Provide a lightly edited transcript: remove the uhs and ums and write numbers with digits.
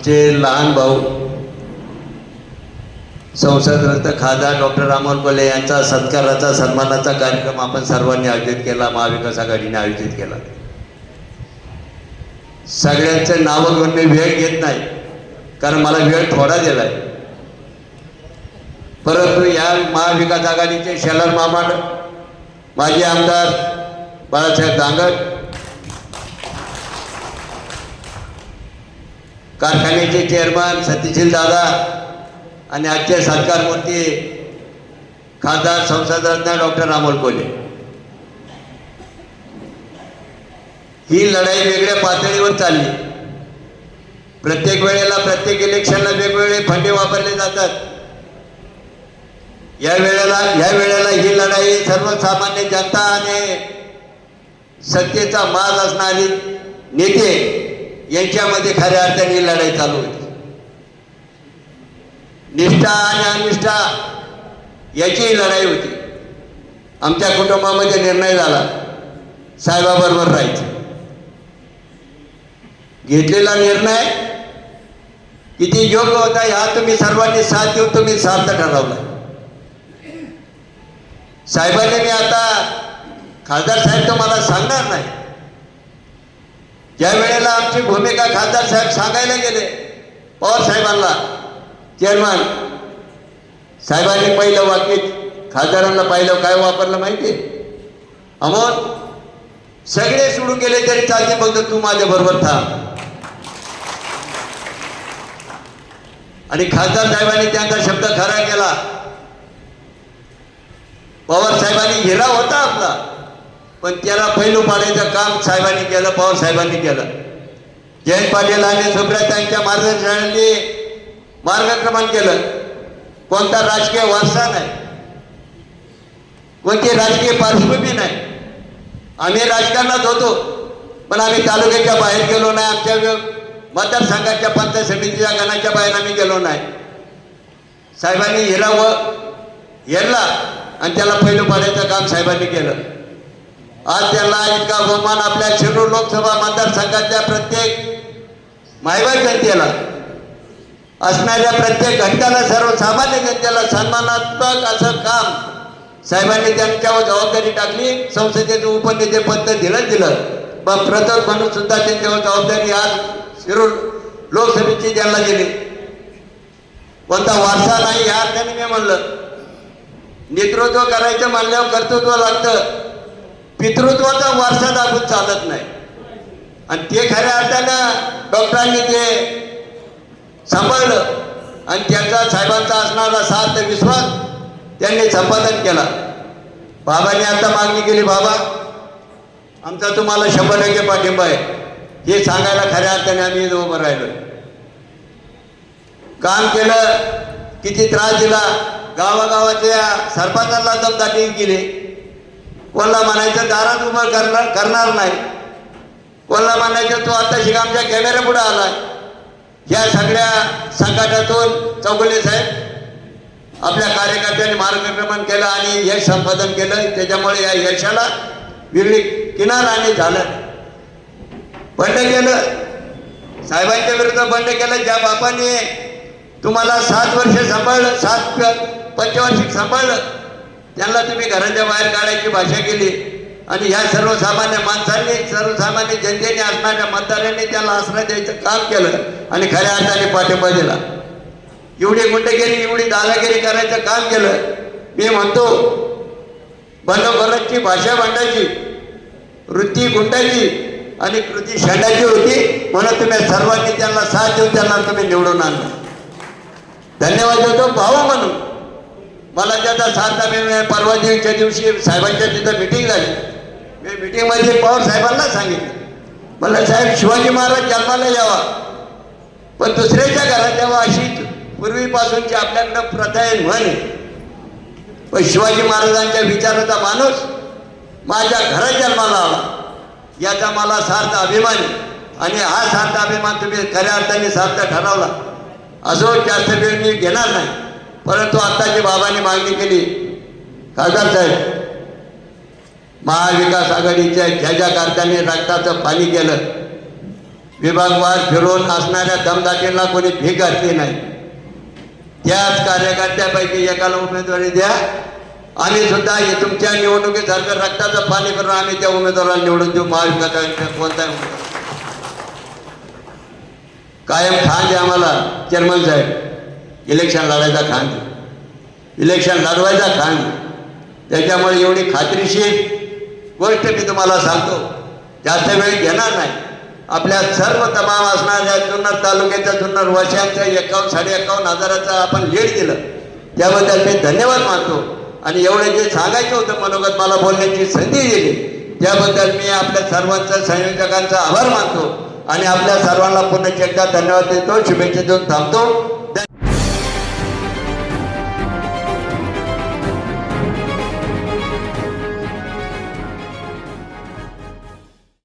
आमचे लहान भाऊ संसदरत्न खासदार डॉक्टर अमोल कोल्हे यांचा सत्काराचा सन्मानाचा कार्यक्रम आपण सर्वांनी आयोजित केला, महाविकास आघाडीने आयोजित केला। सगळ्यांचे नावं घेऊन मी वेळ घेत नाही, कारण मला वेळ थोडा दिलाय। परंतु या महाविकास आघाडीचे शेलार मामा, माजी आमदार बाळासाहेब दांगट, कारखान्याचे चेअरमन सतीशील दादा आणि आजचे सत्कार मूर्ती खासदार संसदरत्न डॉक्टर अमोल कोल्हे, ही लढाई वेगळ्या पातळीवर चालली। प्रत्येक वेळेला प्रत्येक इलेक्शनला वेगवेगळे फंडे वापरले जातात। या वेळेला ही लढाई सर्वसामान्य जनता आणि सत्तेचा माज असणारी नेते यांच्यामध्ये खऱ्या अर्थाने ही लढाई चालू होती। निष्ठा आणि अनिष्ठा याची लढाई होती। आमच्या कुटुंबामध्ये निर्णय झाला साहेबाबरोबर राहायचं। घेतलेला निर्णय किती योग्य होता ह्या तुम्ही सर्वांनी साथ देऊन तुम्ही सार्थ ठरवला। साहेबांनी, मी आता खासदार साहेब तुम्हाला सांगणार नाही, ज्या वेळेला आमची भूमिका खासदार साहेब सांगायला गेले पवार साहेबांना, चेअरमन साहेबांनी पहिलं वाक्य खासदारांना पाहिलं काय वापरलं माहिती? अमोल, सगळे सोडून गेले तरी चालते, फक्त तू माझ्या बरोबर थांब। आणि खासदार साहेबांनी त्यांचा शब्द खरा केला। पवार साहेबांनी हिरा होता आपला, पण त्याला पैलू पाडायचं काम साहेबांनी केलं, पवार साहेबांनी केलं। जयंत पाटील आणि सुप्रियाताईंच्या मार्गदर्शनाने मार्गक्रमण केलं। कोणता राजकीय वारसा नाही, कोणती राजकीय पार्श्वभूमी नाही। आम्ही राजकारणात होतो, पण आम्ही तालुक्याच्या बाहेर गेलो नाही, आमच्या मतदारसंघाच्या पंचायत समितीच्या गणाच्या बाहेर आम्ही गेलो नाही। साहेबांनी हेरला आणि त्याला पैलू पाडायचं काम साहेबांनी केलं। आज त्यांना इतका बहुमान आपल्या शिरूर लोकसभा मतदारसंघाच्या प्रत्येक मायबाप जनतेला, असणाऱ्या प्रत्येक घटकाला, सर्वसामान्य जनतेला सन्मानात्मक असं काम साहेबांनी त्यांच्यावर जबाबदारी टाकली। संसदेचं उपनेते पद दिलं, पण प्रथम म्हणून सुद्धा त्यांच्यावर जबाबदारी आज शिरूर लोकसभेची त्यांना दिली। कोणता वारसा नाही या अर्थाने मी म्हणलं। नेतृत्व करायचं म्हणल्यावर कर्तृत्व लागतं, पितृत्वाचा वारसा दाखवून चालत नाही। आणि ते खऱ्या अर्थानं डॉक्टरांनी ते सांभाळलं आणि त्यांचा साहेबांचा असणारा सार्थ विश्वास त्यांनी संपादन केला। बाबांनी आता मागणी केली, बाबा आमचा तुम्हाला 100% पाठिंबा आहे, हे सांगायला खऱ्या अर्थाने आम्ही उभं राहिलो। काम केलं, किती त्रास दिला, गावागावाच्या सरपंचांना दमदाटी केली। कोणाला म्हणायचं दारात उभं करणार नाही, कोणाला म्हणायचं तो आता शिका आमच्या कॅमेरा पुढे आलाय। या सगळ्या संकटातून चौगुले साहेब आपल्या कार्यकर्त्यांनी मार्गक्रमण केलं आणि यश संपादन केलं। त्याच्यामुळे या यशाला वेगळी किनार आणि झालं। बंड केलं, साहेबांच्या विरुद्ध बंड केलं। ज्या बापाने तुम्हाला 7 वर्ष सांभाळलं, 7 पंचवार्षिक सांभाळलं, त्यांना तुम्ही घराच्या बाहेर काढायची भाषा केली। आणि ह्या सर्वसामान्य माणसांनी, सर्वसामान्य जनतेने, असणाऱ्या मतदारांनी त्यांना आश्रय द्यायचं काम केलं आणि खऱ्या अर्थाने पाठिंबा दिला। एवढी गुंडगिरी, एवढी दादागिरी करायचं काम केलं। मी म्हणतो, बंडखोरांची भाषा भांडायची, वृत्ती गुंडाची आणि कृती शेंडाची होती, म्हणून तुम्ही सर्वांनी त्यांना साथ देऊन त्यांना तुम्ही निवडून आणलं। धन्यवाद देतो भाऊ म्हणून। मला त्याचा साथ मिळणार। परवा दिवशी साहेबांच्या तिथं मिटिंग झाली। मी मिटिंगमध्ये पवार साहेबांना सांगितलं, मला साहेब शिवाजी महाराज जन्माला यावा, पण दुसऱ्याच्या घरात यावा अशी पूर्वीपासूनची आपल्याकडं प्रथा आहे, म्हण आहे। पण शिवाजी महाराजांच्या विचाराचा माणूस माझ्या घरात जन्माला आला, याचा मला सार्थ अभिमान आहे। आणि हा सार्थ अभिमान तुम्ही खऱ्या अर्थाने सार्थ ठरवला। असो, जास्त वेळ मी घेणार नाही, परंतु आता जी बाबांनी मागणी केली, खासदार साहेब, महाविकास आघाडीच्या ज्या ज्या कारखान्याने रक्ताचं पाणी केलं, विभागवार फिरून असणाऱ्या दमदाटीला कोणी भीक घातली नाही. त्याच कार्यकर्त्यापैकी एकाला उमेदवारी द्या. आम्ही सुद्धा हे तुमच्या निवडणुकीसारखं रक्ताचं पाणी करून आम्ही त्या उमेदवाराला निवडून देऊ. महाविकास आघाडीचा कोणताही उमेदवार. कायम खान आहे आम्हाला चेअरमन साहेब, इलेक्शन लढायचा खान, इलेक्शन लढवायचा खान. त्याच्यामुळे एवढी खात्रीशीर गोष्ट मी तुम्हाला सांगतो, जास्त वेळ घेणार नाही. आपल्या सर्व तमाम असणाऱ्या जुन्नर तालुक्याच्या जुन्नर वर्षांचं 51,000-51,500 आपण लीड दिलं, त्याबद्दल मी धन्यवाद मानतो. आणि एवढे जे सांगायचं होतं मनोगत मला बोलण्याची संधी दिली, त्याबद्दल मी आपल्या सर्वांचा संयोजकांचा आभार मानतो आणि आपल्या सर्वांना पुन्हा एकदा धन्यवाद देतो. शुभेच्छा देऊन थांबतो.